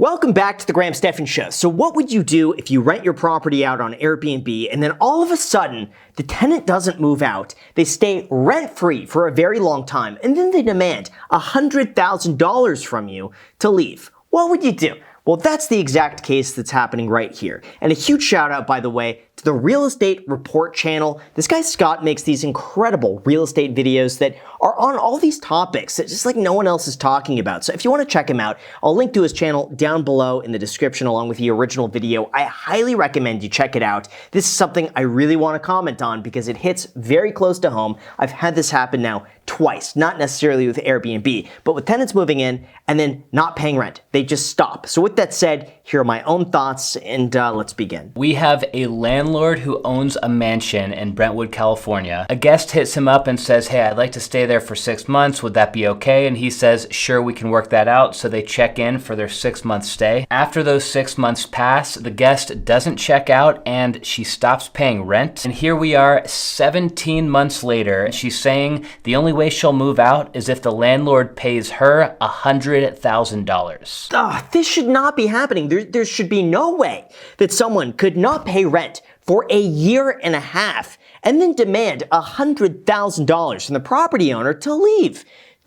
Welcome back to the Graham Stephan Show. So what would you do if you rent your property out on Airbnb and then all of a sudden the tenant doesn't move out, they stay rent-free for a very long time, and then they demand $100,000 from you to leave? What would you do? Well, that's the exact case that's happening right here. And a huge shout out, by the way, to the Real Estate Report channel. This guy Scott makes these incredible real estate videos that are on all these topics that just like no one else is talking about. So if you want to check him out, I'll link to his channel down below in the description along with the original video. I highly recommend you check it out. This is something I really want to comment on because it hits very close to home. I've had this happen now twice, not necessarily with Airbnb, but with tenants moving in and then not paying rent. They just stop. So with that said, here are my own thoughts, and let's begin. We have a landlord who owns a mansion in Brentwood, California. A guest hits him up and says, hey, I'd like to stay there for 6 months. Would that be okay? And he says, sure, we can work that out. So they check in for their 6-month stay. After those 6 months pass, the guest doesn't check out and she stops paying rent. And here we are 17 months later. She's saying the only way she'll move out is if the landlord pays her $100,000. This should not be happening. There should be no way that someone could not pay rent for a year and a half and then demand $100,000 from the property owner to leave.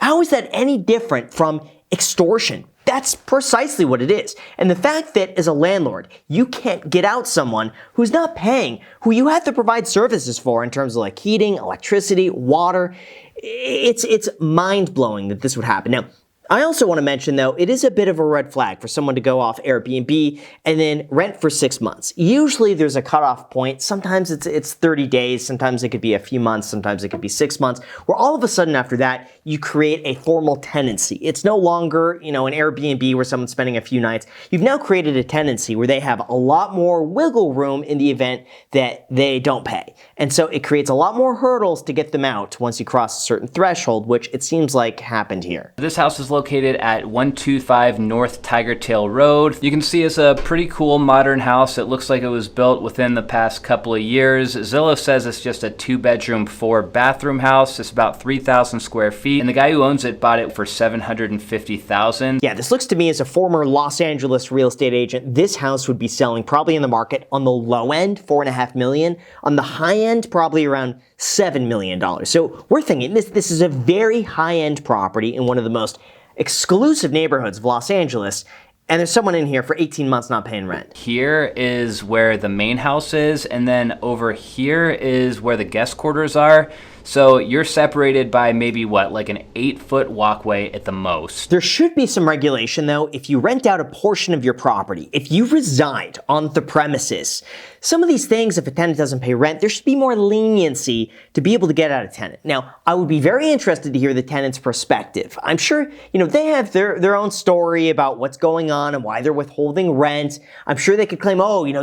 How is that any different from extortion? That's precisely what it is. And the fact that as a landlord, you can't get out someone who's not paying, who you have to provide services for in terms of like heating, electricity, water, it's mind-blowing that this would happen. Now, I also want to mention, though, it is a bit of a red flag for someone to go off Airbnb and then rent for 6 months. Usually there's a cutoff point. Sometimes it's 30 days. Sometimes it could be a few months. Sometimes it could be 6 months, where all of a sudden after that, you create a formal tenancy. It's no longer, an Airbnb where someone's spending a few nights. You've now created a tenancy where they have a lot more wiggle room in the event that they don't pay. And so it creates a lot more hurdles to get them out once you cross a certain threshold, which it seems like happened here. This house is located at 125 North Tiger Tail Road. You can see it's a pretty cool modern house. It looks like it was built within the past couple of years. Zillow says it's just a 2-bedroom, 4-bathroom house. It's about 3,000 square feet. And the guy who owns it bought it for $750,000. Yeah, this looks to me as a former Los Angeles real estate agent, this house would be selling probably in the market on the low end, $4.5 million. On the high end, probably around $7 million. So we're thinking this is a very high-end property in one of the most exclusive neighborhoods of Los Angeles, and there's someone in here for 18 months not paying rent. Here is where the main house is, and then over here is where the guest quarters are. So you're separated by maybe like an 8-foot walkway at the most. There should be some regulation though if you rent out a portion of your property. If you reside on the premises, some of these things, if a tenant doesn't pay rent, there should be more leniency to be able to get out a tenant. Now, I would be very interested to hear the tenant's perspective. I'm sure, they have their own story about what's going on and why they're withholding rent. I'm sure they could claim,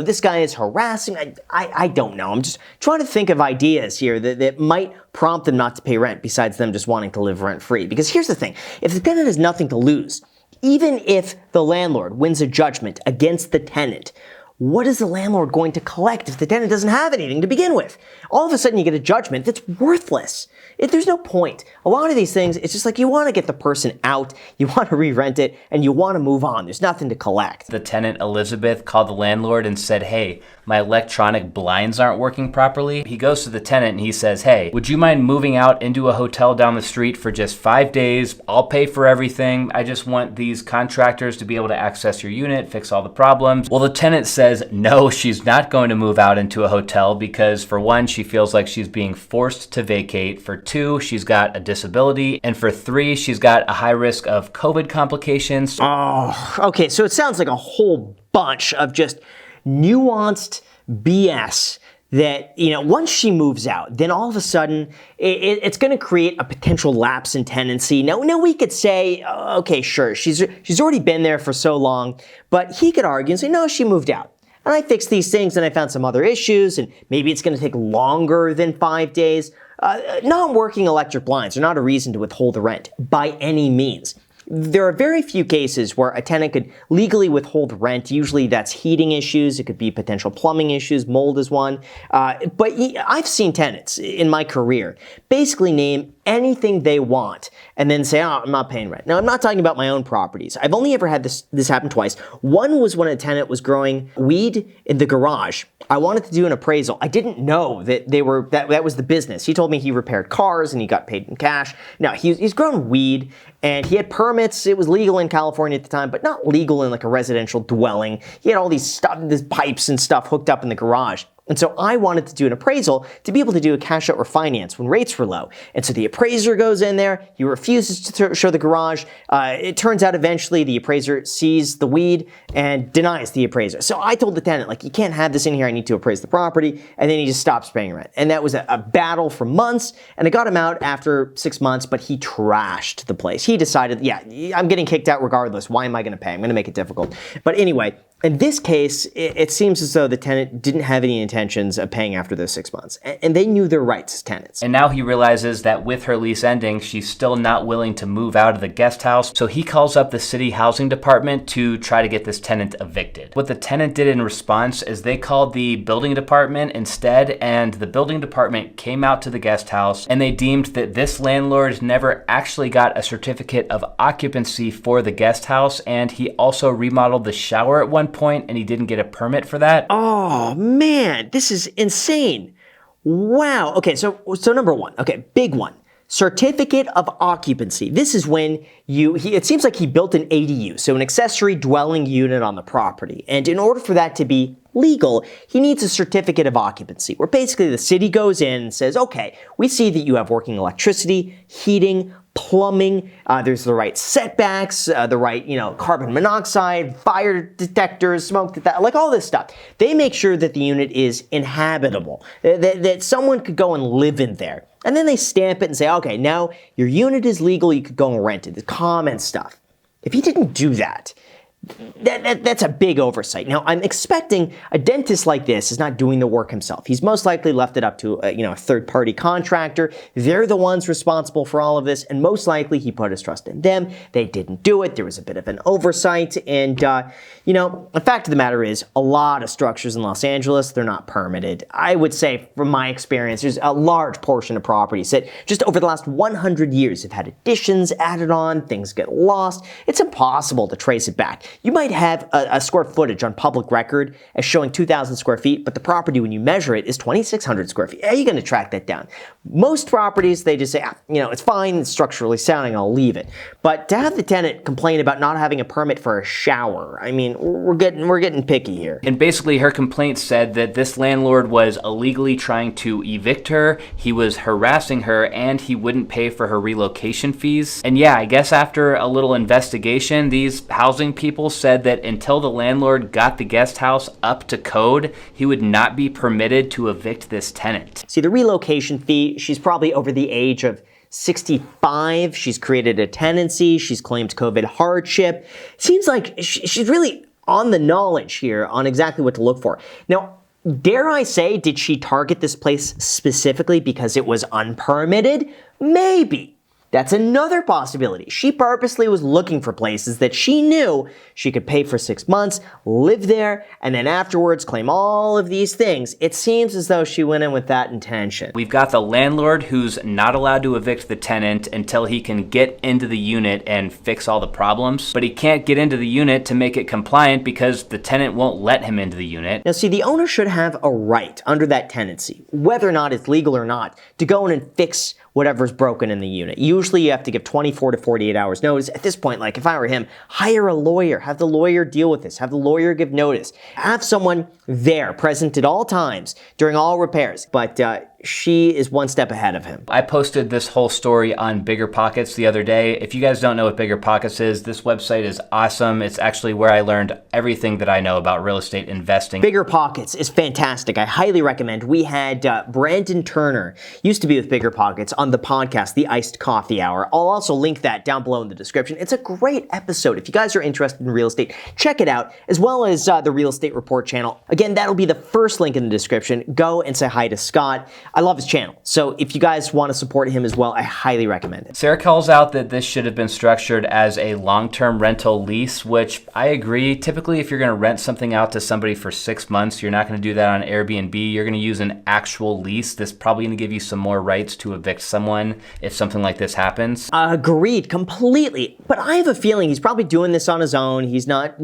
this guy is harassing. I don't know. I'm just trying to think of ideas here that might prompt them not to pay rent besides them just wanting to live rent-free. Because here's the thing, if the tenant has nothing to lose, even if the landlord wins a judgment against the tenant, what is the landlord going to collect if the tenant doesn't have anything to begin with? All of a sudden you get a judgment that's worthless. There's no point. A lot of these things, it's just like you want to get the person out, you want to re-rent it, and you want to move on. There's nothing to collect. The tenant, Elizabeth, called the landlord and said, hey, my electronic blinds aren't working properly. He goes to the tenant and he says, hey, would you mind moving out into a hotel down the street for just 5 days? I'll pay for everything. I just want these contractors to be able to access your unit, fix all the problems. Well, the tenant says, no, she's not going to move out into a hotel because for one, she feels like she's being forced to vacate. For 2, she's got a disability. And for 3, she's got a high risk of COVID complications. Oh, okay. So it sounds like a whole bunch of just nuanced BS that, once she moves out, then all of a sudden it's going to create a potential lapse in tenancy. Now we could say, okay, sure, she's already been there for so long, but he could argue and say, no, she moved out. And I fixed these things and I found some other issues and maybe it's going to take longer than 5 days. Not working electric blinds are not a reason to withhold the rent by any means. There are very few cases where a tenant could legally withhold rent. Usually that's heating issues. It could be potential plumbing issues. Mold is one. But I've seen tenants in my career basically name anything they want and then say, oh, I'm not paying rent. Now, I'm not talking about my own properties. I've only ever had this happen twice. One was when a tenant was growing weed in the garage. I wanted to do an appraisal. I didn't know that that was the business. He told me he repaired cars and he got paid in cash. Now, he's grown weed and he had permits. It was legal in California at the time, but not legal in like a residential dwelling. He had all these pipes and stuff hooked up in the garage. And so I wanted to do an appraisal to be able to do a cash out refinance when rates were low. And so the appraiser goes in there, he refuses to show the garage. It turns out eventually the appraiser sees the weed and denies the appraiser. So I told the tenant, like, you can't have this in here, I need to appraise the property. And then he just stops paying rent. And that was a battle for months. And I got him out after 6 months, but he trashed the place. He decided, yeah, I'm getting kicked out regardless. Why am I going to pay? I'm going to make it difficult. But anyway, in this case, it seems as though the tenant didn't have any intentions of paying after those 6 months, and they knew their rights as tenants. And now he realizes that with her lease ending, she's still not willing to move out of the guest house, so he calls up the city housing department to try to get this tenant evicted. What the tenant did in response is they called the building department instead, and the building department came out to the guest house, and they deemed that this landlord never actually got a certificate of occupancy for the guest house, and he also remodeled the shower at one point and he didn't get a permit for that. Oh man, this is insane. Wow. Okay, so number one, okay, big one. Certificate of occupancy. This is when it seems like he built an ADU, so an accessory dwelling unit on the property. And in order for that to be legal, he needs a certificate of occupancy, where basically the city goes in and says, okay, we see that you have working electricity, heating, plumbing, there's the right setbacks, the right, carbon monoxide, fire detectors, smoke detectors, like all this stuff. They make sure that the unit is inhabitable, that someone could go and live in there. And then they stamp it and say, okay, now your unit is legal, you could go and rent it, the common stuff. If he didn't do that, that's a big oversight. Now, I'm expecting a dentist like this is not doing the work himself. He's most likely left it up to a third-party contractor. They're the ones responsible for all of this, and most likely he put his trust in them. They didn't do it. There was a bit of an oversight, and the fact of the matter is, a lot of structures in Los Angeles, they're not permitted. I would say, from my experience, there's a large portion of properties that just over the last 100 years have had additions added on, things get lost. It's impossible to trace it back. You might have a square footage on public record as showing 2,000 square feet, but the property, when you measure it, is 2,600 square feet. How are you going to track that down? Most properties, they just say, it's fine, it's structurally sound, I'll leave it. But to have the tenant complain about not having a permit for a shower, we're getting picky here. And basically, her complaint said that this landlord was illegally trying to evict her, he was harassing her, and he wouldn't pay for her relocation fees. And yeah, I guess after a little investigation, these housing people said that until the landlord got the guest house up to code, he would not be permitted to evict this tenant. See, the relocation fee, she's probably over the age of 65. She's created a tenancy. She's claimed COVID hardship. Seems like she's really on the knowledge here on exactly what to look for. Now, dare I say, did she target this place specifically because it was unpermitted? Maybe. That's another possibility. She purposely was looking for places that she knew she could pay for 6 months, live there, and then afterwards claim all of these things. It seems as though she went in with that intention. We've got the landlord who's not allowed to evict the tenant until he can get into the unit and fix all the problems, but he can't get into the unit to make it compliant because the tenant won't let him into the unit. Now see, the owner should have a right under that tenancy, whether or not it's legal or not, to go in and fix whatever's broken in the unit. Usually you have to give 24 to 48 hours notice. At this point, like if I were him, hire a lawyer, have the lawyer deal with this, have the lawyer give notice, have someone there present at all times during all repairs. But she is one step ahead of him. I posted this whole story on BiggerPockets the other day. If you guys don't know what BiggerPockets is, this website is awesome. It's actually where I learned everything that I know about real estate investing. BiggerPockets is fantastic. I highly recommend. We had Brandon Turner, used to be with BiggerPockets, on the podcast, The Iced Coffee Hour. I'll also link that down below in the description. It's a great episode. If you guys are interested in real estate, check it out, as well as the Real Estate Report channel. Again, that'll be the first link in the description. Go and say hi to Scott. I love his channel. So if you guys want to support him as well, I highly recommend it. Sarah calls out that this should have been structured as a long-term rental lease, which I agree. Typically, if you're going to rent something out to somebody for 6 months, you're not going to do that on Airbnb. You're going to use an actual lease. This is probably going to give you some more rights to evict someone if something like this happens. Agreed, completely. But I have a feeling he's probably doing this on his own. He's not,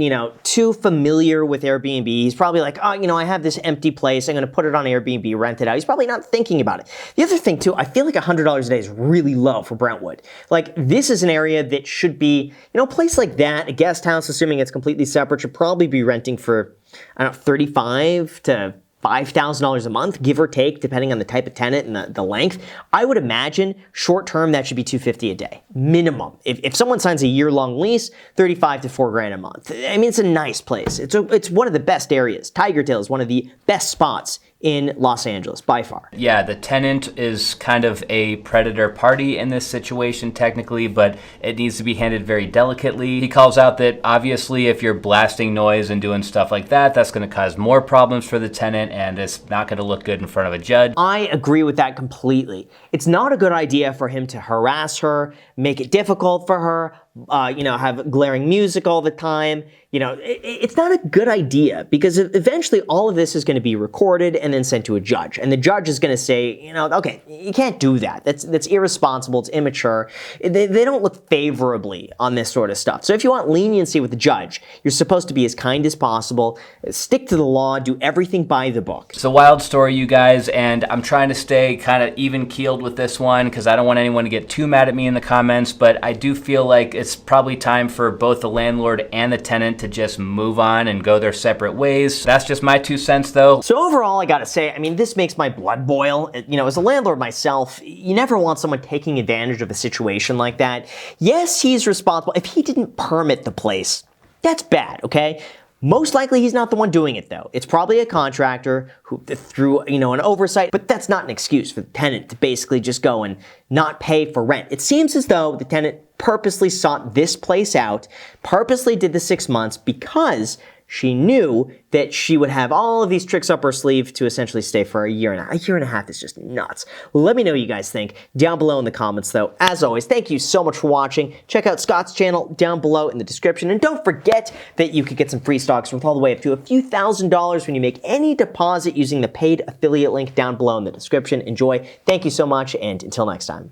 too familiar with Airbnb. He's probably like, oh, I have this empty place. I'm going to put it on Airbnb, rent it out. He's probably not thinking about it. The other thing, too, I feel like $100 a day is really low for Brentwood. Like, this is an area that should be, a place like that, a guest house, assuming it's completely separate, should probably be renting for, I don't know, $35 to $5,000 a month, give or take, depending on the type of tenant and the length. I would imagine short term that should be $250 a day, minimum. If someone signs a year-long lease, $35 to $4,000 a month. I mean, it's a nice place. It's one of the best areas. Tigertail is one of the best spots in Los Angeles, by far. Yeah, the tenant is kind of a predator party in this situation technically, but it needs to be handled very delicately. He calls out that obviously if you're blasting noise and doing stuff like that, that's going to cause more problems for the tenant and it's not going to look good in front of a judge. I agree with that completely. It's not a good idea for him to harass her, make it difficult for her, have glaring music all the time. It's not a good idea because eventually all of this is going to be recorded and then sent to a judge. And the judge is going to say, okay, you can't do that. That's irresponsible. It's immature. They don't look favorably on this sort of stuff. So if you want leniency with the judge, you're supposed to be as kind as possible, stick to the law, do everything by the book. It's a wild story, you guys, and I'm trying to stay kind of even-keeled with this one because I don't want anyone to get too mad at me in the comments, but I do feel like it's probably time for both the landlord and the tenant to just move on and go their separate ways. That's just my 2 cents, though. So overall, I gotta say, this makes my blood boil. As a landlord myself, you never want someone taking advantage of a situation like that. Yes, he's responsible. If he didn't permit the place, that's bad, okay? Most likely he's not the one doing it though. It's probably a contractor who through, an oversight, but that's not an excuse for the tenant to basically just go and not pay for rent. It seems as though the tenant purposely sought this place out, purposely did the 6 months because she knew that she would have all of these tricks up her sleeve to essentially stay for a year and a half. A year and a half is just nuts. Let me know what you guys think down below in the comments though. As always, thank you so much for watching. Check out Scott's channel down below in the description. And don't forget that you could get some free stocks worth all the way up to a few $1,000s when you make any deposit using the paid affiliate link down below in the description. Enjoy. Thank you so much, and until next time.